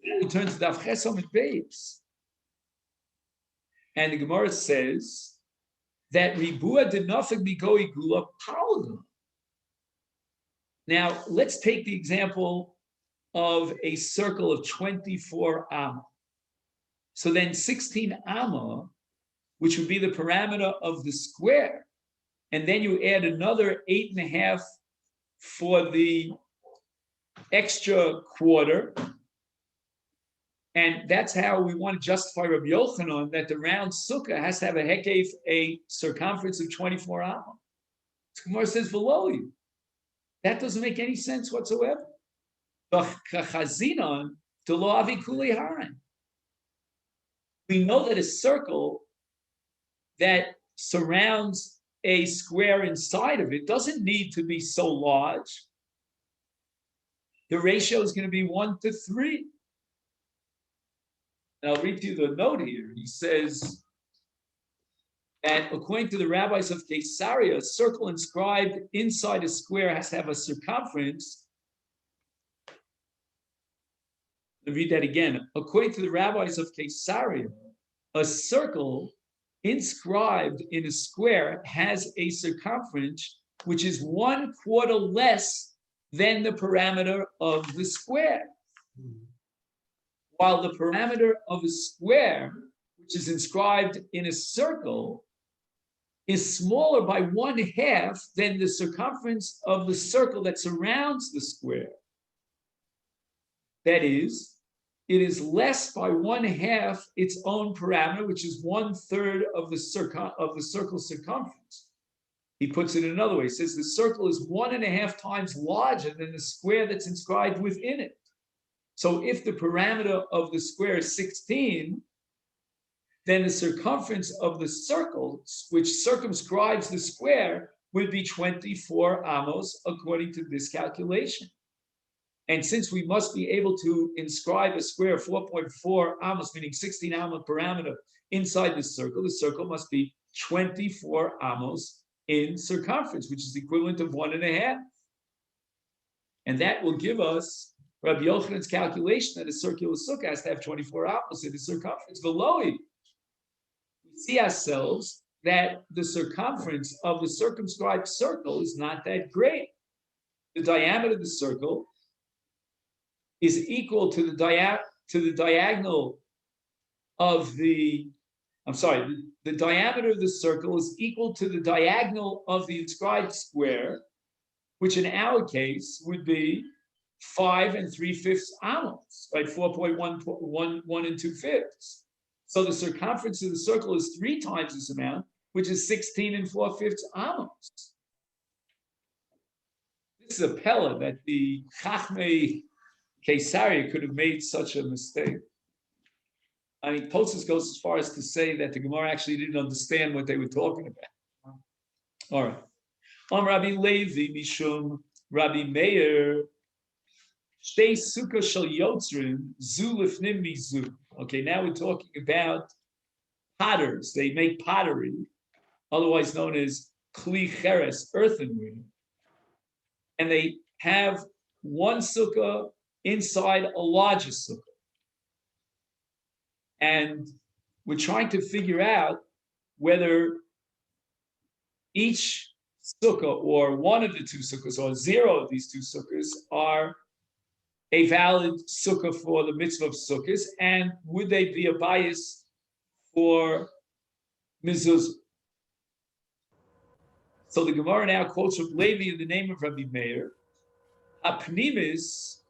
We turn to Daf Chesom and Beis, and the Gemara says that Ribua did nothing Migoi Gula Palga. Now, let's take the example of a circle of 24 amma. So then 16 amma, which would be the parameter of the square, and then you add another 8.5 for the extra quarter, and that's how we want to justify Rabbi Yochanan that the round sukkah has to have a circumference of 24 amma. The Gemara says below you. That doesn't make any sense whatsoever. We know that a circle that surrounds a square inside of it doesn't need to be so large. The ratio is going to be 1 to 3. And I'll read to you the note here. He says that according to the rabbis of Caesarea, a circle inscribed inside a square has to have a circumference. Let me read that again. According to the rabbis of Caesarea, a circle inscribed in a square has a circumference which is 1/4 less than the parameter of the square. While the parameter of a square, which is inscribed in a circle, is smaller by 1/2 than the circumference of the circle that surrounds the square. That is, it is less by 1/2 its own parameter, which is 1/3 of the circle's circumference. He puts it another way. He says the circle is 1.5 times larger than the square that's inscribed within it. So if the parameter of the square is 16, then the circumference of the circle, which circumscribes the square, would be 24 amos according to this calculation. And since we must be able to inscribe a square of 4.4 amos, meaning 16 amma parameter inside the circle must be 24 amos in circumference, which is the equivalent of 1.5. And that will give us Rabbi Yochanan's calculation that a circular sukkah has to have 24 amos in the circumference. Below it, we see ourselves that the circumference of the circumscribed circle is not that great. The diameter of the circle is equal to the diagonal of the diameter of the circle is equal to the diagonal of the inscribed square, which in our case would be 5 3/5 amos, right? 4.1 2/5. So the circumference of the circle is 3 times this amount, which is 16 4/5 amos. This is a pella that the Chachmei Caesarea could have made such a mistake. I mean, Tosfos goes as far as to say that the Gemara actually didn't understand what they were talking about. All right. Rabbi Levi Mishum Rabbi Meir Shtei Sukkah Shel Yotzrim Zu Lifnim Mizu. Okay, now we're talking about potters. They make pottery, otherwise known as Kli Cheres, earthenware, and they have one sukkah inside a larger sukkah. And we're trying to figure out whether each sukkah or one of the two sukkahs or 0 of these two sukkahs are a valid sukkah for the mitzvah of sukkahs, and would they be a bias for mezuzah? So the Gemara now quotes from Levi in the name of Rabbi Meir, Apnimis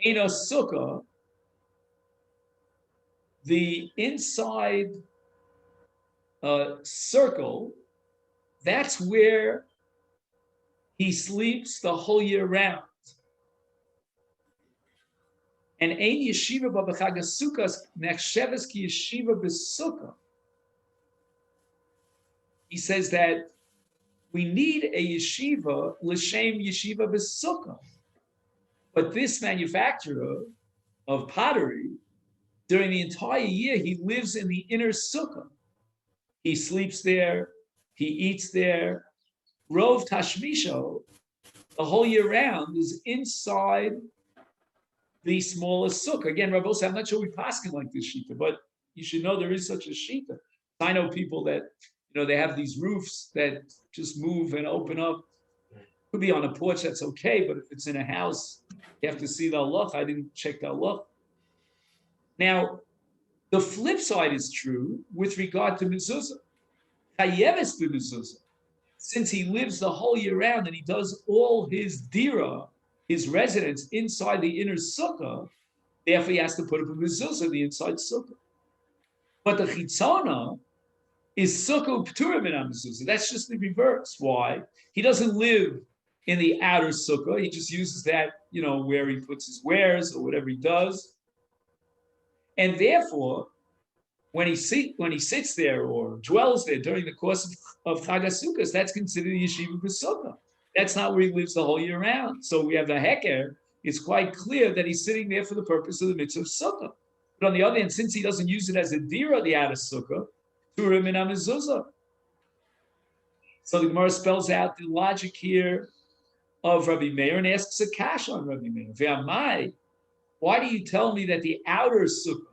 Eino Sukkah, the inside circle, that's where he sleeps the whole year round. And Ein Yeshiva B'Chag HaSukkos Nechsheves Ki Yeshiva B'Sukkah. He says that we need a yeshiva, l'shem yeshiva b'sukkah. But this manufacturer of pottery, during the entire year, he lives in the inner sukkah. He sleeps there, he eats there. Rov Tashmisho, the whole year round, is inside the smallest sukkah. Again, Rabbi Osai, I'm not sure we paskin like this shita, but you should know there is such a shita. I know people that they have these roofs that just move and open up. Could be on a porch, that's okay, but if it's in a house, you have to see the halacha. I didn't check the halacha. Now, the flip side is true with regard to mezuzah. Chayeves b'mezuzah. Since he lives the whole year round and he does all his dira, his residence inside the inner sukkah, therefore he has to put up a mezuzah, the inside sukkah. But the chitzona is sukkah p'turim in mezuzah. That's just the reverse. Why? He doesn't live in the outer sukkah. He just uses that, where he puts his wares or whatever he does. And therefore, when he sits there or dwells there during the course of Chag HaSukkos, that's considered yeshiva b'sukkah. That's not where he lives the whole year round. So we have the heker. It's quite clear that he's sitting there for the purpose of the mitzvah of sukkah. But on the other hand, since he doesn't use it as a dira, the outer sukkah, turim in mezuzah. So the Gemara spells out the logic here of Rabbi Meir and asks a kash on Rabbi Meir. Ve'amai, why do you tell me that the outer sukkah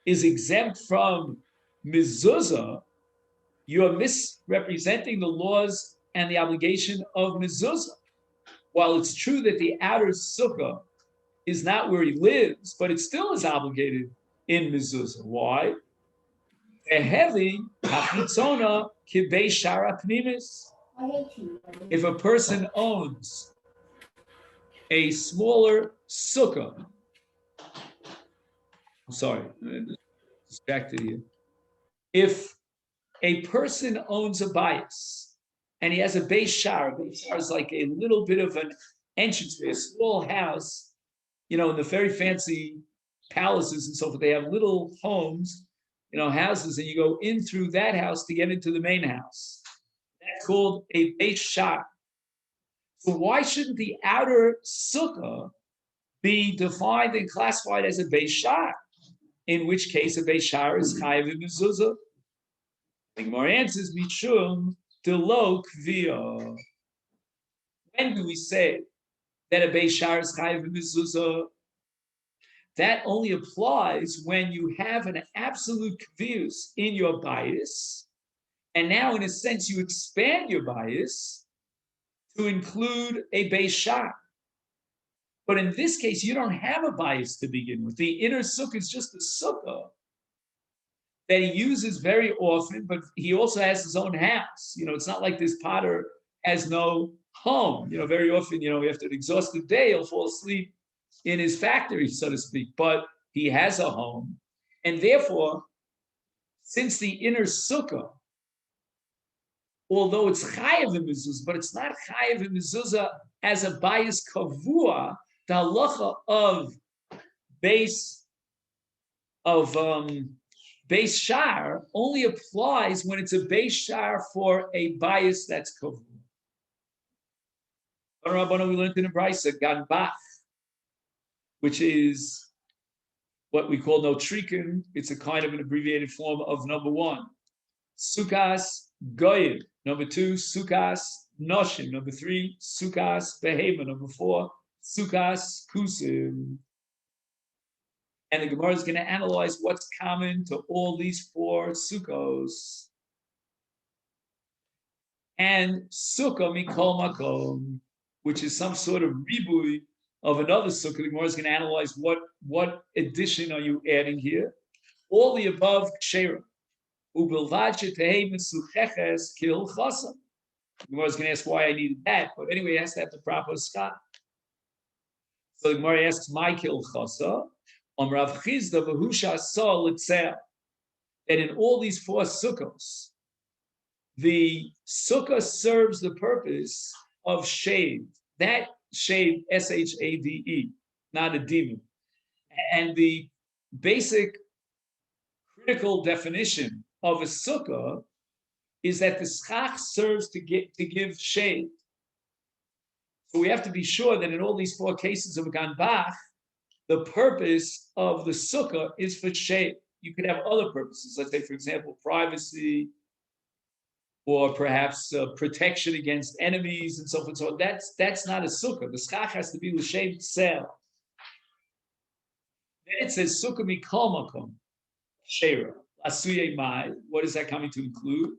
is exempt from mezuzah? You are misrepresenting the laws and the obligation of mezuzah. While it's true that the outer sukkah is not where he lives, but it still is obligated in mezuzah. Why? If a person owns a smaller sukkah, I'm sorry, I'm distracted here. If a person owns a bias and he has a beis shar is like a little bit of an entranceway, a small house, in the very fancy palaces and so forth, they have little homes, houses, and you go in through that house to get into the main house. That's called a beis shar. So why shouldn't the outer sukkah be defined and classified as a beis shar? In which case a beis shar is chayiv in mezuzah. The Gemara answers, mishum delo kviyah. When do we say that a beis shar is chayiv in mezuzah? That only applies when you have an absolute kviyus in your bias, and now in a sense you expand your bias to include a beis shar. But in this case, you don't have a bias to begin with. The inner sukkah is just a sukkah that he uses very often, but he also has his own house. It's not like this potter has no home. Very often, after an exhaustive day, he'll fall asleep in his factory, so to speak, but he has a home. And therefore, since the inner sukkah, although it's chayav in mezuzah, but it's not chayav in mezuzah as a bias kavua, the halacha of beis shar only applies when it's a beis shar for a bias that's kavua. We learned in the Brisa, ganbach, which is what we call notrikin. It's a kind of an abbreviated form of number one. Sukkahs goyim. Number two, sukkahs noshim. Number three, sukkahs behema. Number four, sukkahs kusim. And the Gemara is going to analyze what's common to all these four sukkos. And sukkah mikol makom, which is some sort of ribui of another sukkah. The Gemara is going to analyze what addition are you adding here. All the above kshera. Ubilvad shetehei mesucheches kil chasam. The Gemara is going to ask why I needed that, but anyway, it has to have the proper skah. So the Gemara asks, "My kil chasa." Rav Chizda v'husha sa l'tzeah. That in all these four sukkos, the sukkah serves the purpose of shade. That shade, shade, not a demon. And the basic critical definition of a sukkah is that the schach serves to give shade. So we have to be sure that in all these four cases of a ganbach, the purpose of the sukkah is for shade. You could have other purposes. Let's say, for example, privacy, or perhaps protection against enemies and so forth. So that's not a sukkah. The schach has to be l'shem tzel. Then it says Sukkah Mikol Makom Shera Asuye Mai. What is that coming to include?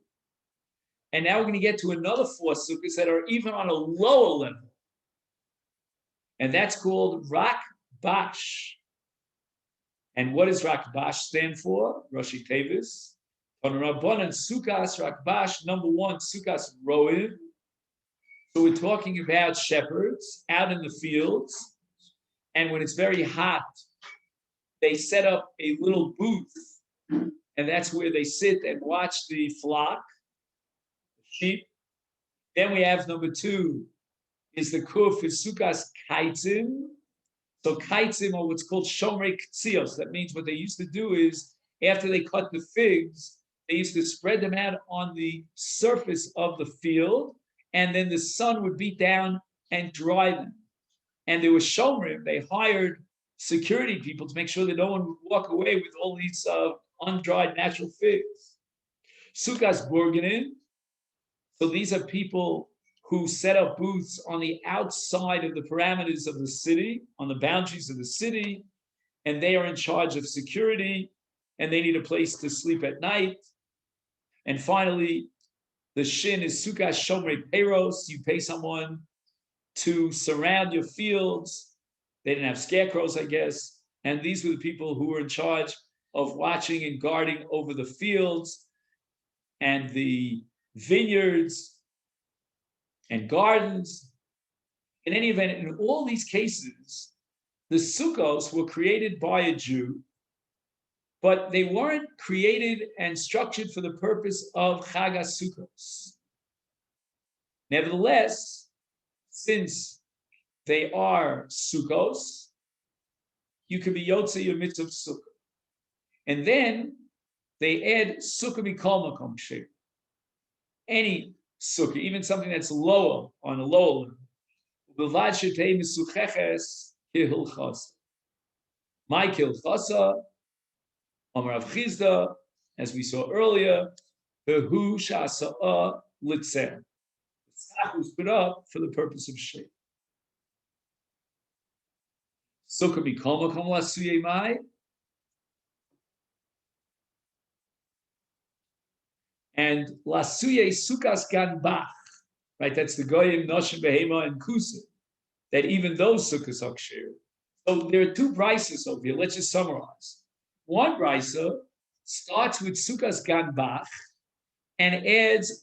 And now we're going to get to another four sukkahs that are even on a lower level, and that's called Rak Bash. And what does Rak Bash stand for? Rashi Tevis. On Rabbanan Sukkahs Rak Bash, number one, Sukkahs Roim. So we're talking about shepherds out in the fields, and when it's very hot, they set up a little booth, and that's where they sit and watch the flock, the sheep. Then we have number two is the kuf is Sukkahs Kaitzim. So kaitzim are what's called shomrei ktzios. That means what they used to do is after they cut the figs, they used to spread them out on the surface of the field, and then the sun would beat down and dry them. And there was shomrim. They hired security people to make sure that no one would walk away with all these undried natural figs. Sukkahs burgenin. So these are people who set up booths on the outside of the parameters of the city, on the boundaries of the city, and they are in charge of security, and they need a place to sleep at night. And finally, the shin is Sukkah Shomrei Peros. You pay someone to surround your fields. They didn't have scarecrows, I guess. And these were the people who were in charge of watching and guarding over the fields and the vineyards and gardens. In any event, in all these cases, the sukkos were created by a Jew, but they weren't created and structured for the purpose of Chag HaSukkos. Nevertheless, since they are sukkos, you can be yotze your mitzvah sukkah. And then they add sukkah mikol makom sheir. Any sukkah, even something that's lower, on a lower level. My kilchasa, Amar Rav Chizda, as we saw earlier, who shasa'a litzer. The tzach was put up for the purpose of sheir. Sukkah mikol makom lasuye mai. And lasuye sukas ganbach, right? That's the goyim, noshim, behema, and kusim. That even those sukkahs are ksher. So there are two brises over here. Let's just summarize. One brisa starts with sukas ganbach and adds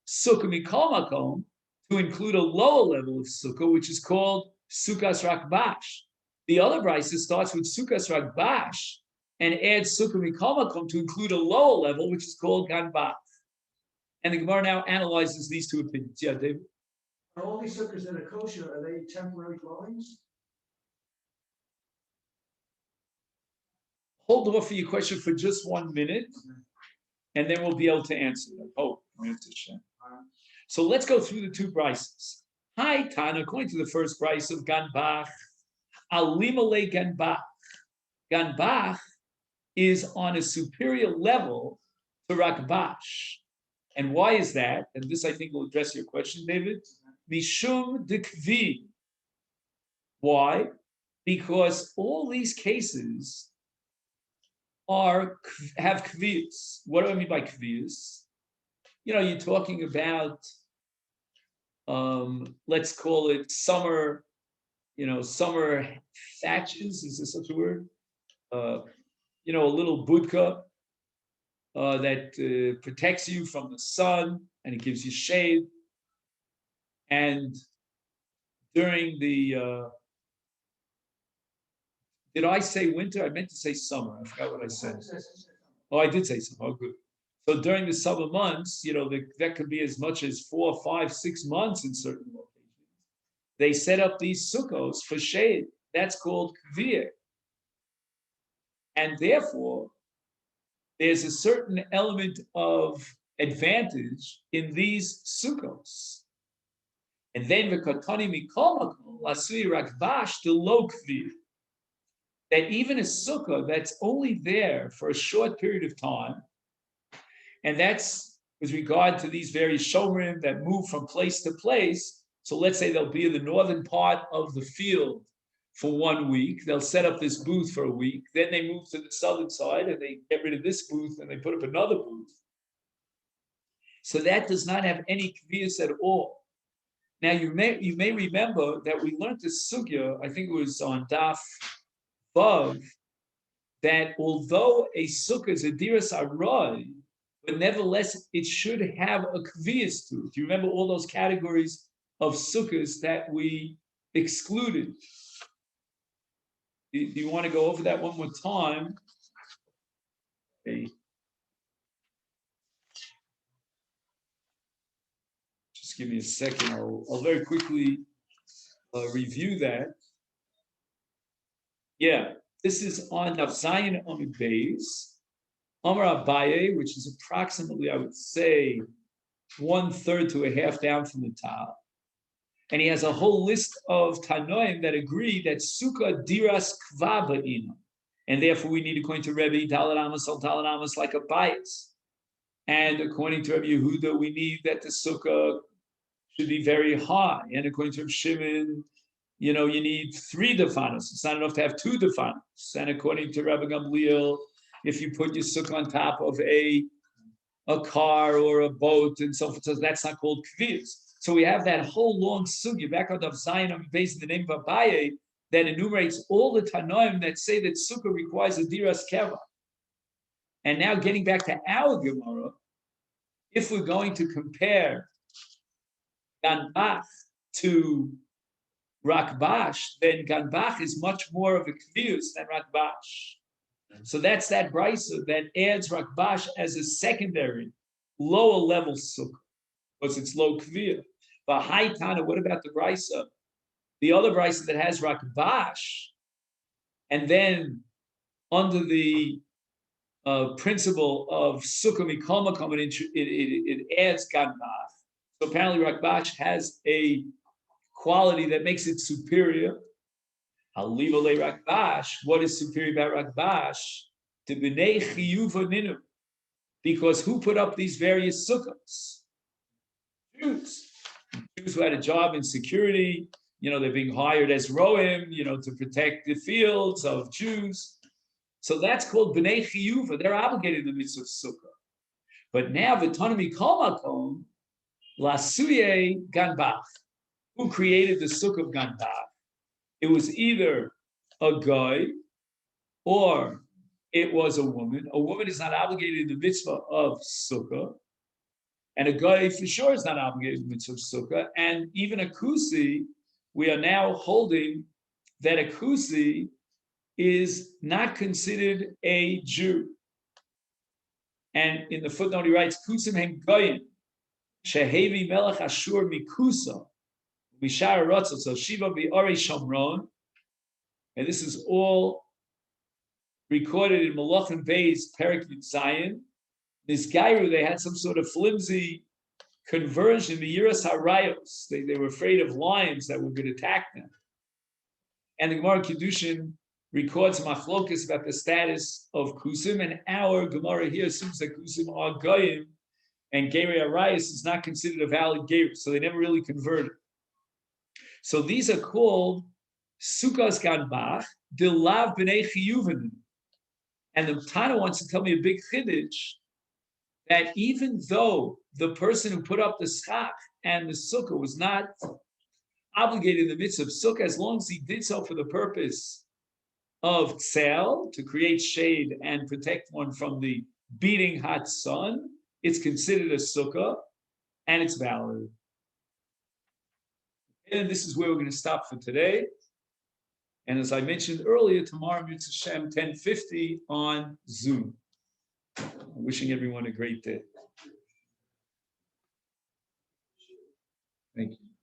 sukkah mikol makom to include a lower level of sukkah, which is called sukas rakbash. The other brisa starts with sukas rakbash and adds sukkah mikol makom to include a lower level, which is called ganbach. And the Gemara now analyzes these two opinions. Yeah, David? Are all these sukkahs that are kosher, are they temporary dwellings? Hold off for your question for just 1 minute, and then we'll be able to answer it. Oh, so let's go through the two brises. Hi, Tana, according to the first brise of ganbach, alimale ganbach. Ganbach is on a superior level to rakbash. And why is that? And this, I think, will address your question, David. Mishum de kvi. Why? Because all these cases have kvius. What do I mean by kvius? You're talking about, let's call it summer, summer thatches. Is this such a word? A little budka that protects you from the sun and it gives you shade. And during the, did I say winter? I meant to say summer. I forgot what I said. Oh, I did say summer. Oh, good. So during the summer months, that could be as much as 4, 5, 6 months in certain locations. They set up these sukkos for shade. That's called kvir. And therefore, there's a certain element of advantage in these sukkos. And then v'katani mikol makom lasui rakbash de lo kvir. That even a sukkah that's only there for a short period of time, and that's with regard to these various shomrim that move from place to place. So let's say they'll be in the northern part of the field for 1 week. They'll set up this booth for a week. Then they move to the southern side and they get rid of this booth and they put up another booth. So that does not have any kvius at all. Now you may remember that we learned this sugya, I think it was on Daf Vav, that although a sukkah is a diras aroy, but nevertheless it should have a kvius to it. You remember all those categories of sukkahs that we excluded. Do you want to go over that one more time? Okay. Just give me a second. I'll very quickly review that. Yeah, this is on Nafzayin Amid Beis. Amar Abaye, which is approximately, I would say, 1/3 to a half down from the top. And he has a whole list of Tanoim that agree that Sukkah diras kvaba'ina. And therefore we need, according to Rebbe, Dalet Amos al Dalet Amos like a bias. And according to Rebbe Yehuda, we need that the Sukkah should be very high. And according to Rebbe Shimon, you need 3 defanos. It's not enough to have 2 defanos. And according to Rabbi Gamliel, if you put your sukkah on top of a car or a boat and so forth, so that's not called kviyas. So we have that whole long sugya back on Daf Zayin based in the name of Abaye that enumerates all the Tanoim that say that sukkah requires a diras keva. And now getting back to our Gemara, if we're going to compare Ganbach to Rakbash, then Ganbach is much more of a kviyus than Rakbash. So that's that brisa that adds Rakbash as a secondary, lower level sukkah, because it's low kviyah. But high Tana, what about the brisa? The other brisa that has Rakbash, and then under the principle of sukkah mikol makom, it adds Ganbach. So apparently Rakbash has a quality that makes it superior. I'll leave away Rakbash. What is superior about Rakbash? To b'nei chiyuva ninu. Because who put up these various sukkahs? Jews. Jews who had a job in security. They're being hired as roim, to protect the fields of Jews. So that's called b'nei chiyuva. They're obligated to the mitzvah of sukkah. But now v'tanami kol makom lasuye ganbach. Who created the sukkah of ganbach? It was either a guy or it was a woman. A woman is not obligated in the mitzvah of sukkah, and a guy for sure is not obligated in the mitzvah of sukkah. And even a kusi, we are now holding that a kusi is not considered a Jew. And in the footnote he writes, "Kusim hem goyim shehevi melech Ashur mikusa." Mishara Ratzah, so Shiva Bi'ari Shamron, and this is all recorded in Malachim Bey's Perek Yud Zayin. This Gairu, they had some sort of flimsy conversion, the Yiras Harayos. They were afraid of lions that were going to attack them. And the Gemara Kiddushin records machlokas about the status of Kusim, and our Gemara here assumes that Kusim are Goyim, and Geirei Arayos is not considered a valid Geir, so they never really converted. So these are called Sukkahs Ganbach, Dilav B'nei Chiyuvin. And the Tana wants to tell me a big chiddush that even though the person who put up the schach and the sukkah was not obligated in the midst of sukkah, as long as he did so for the purpose of tzel, to create shade and protect one from the beating hot sun, it's considered a sukkah and it's valid. And this is where we're going to stop for today. And as I mentioned earlier, tomorrow, Mitzvah Shem, 10:50 on Zoom. Wishing everyone a great day. Thank you.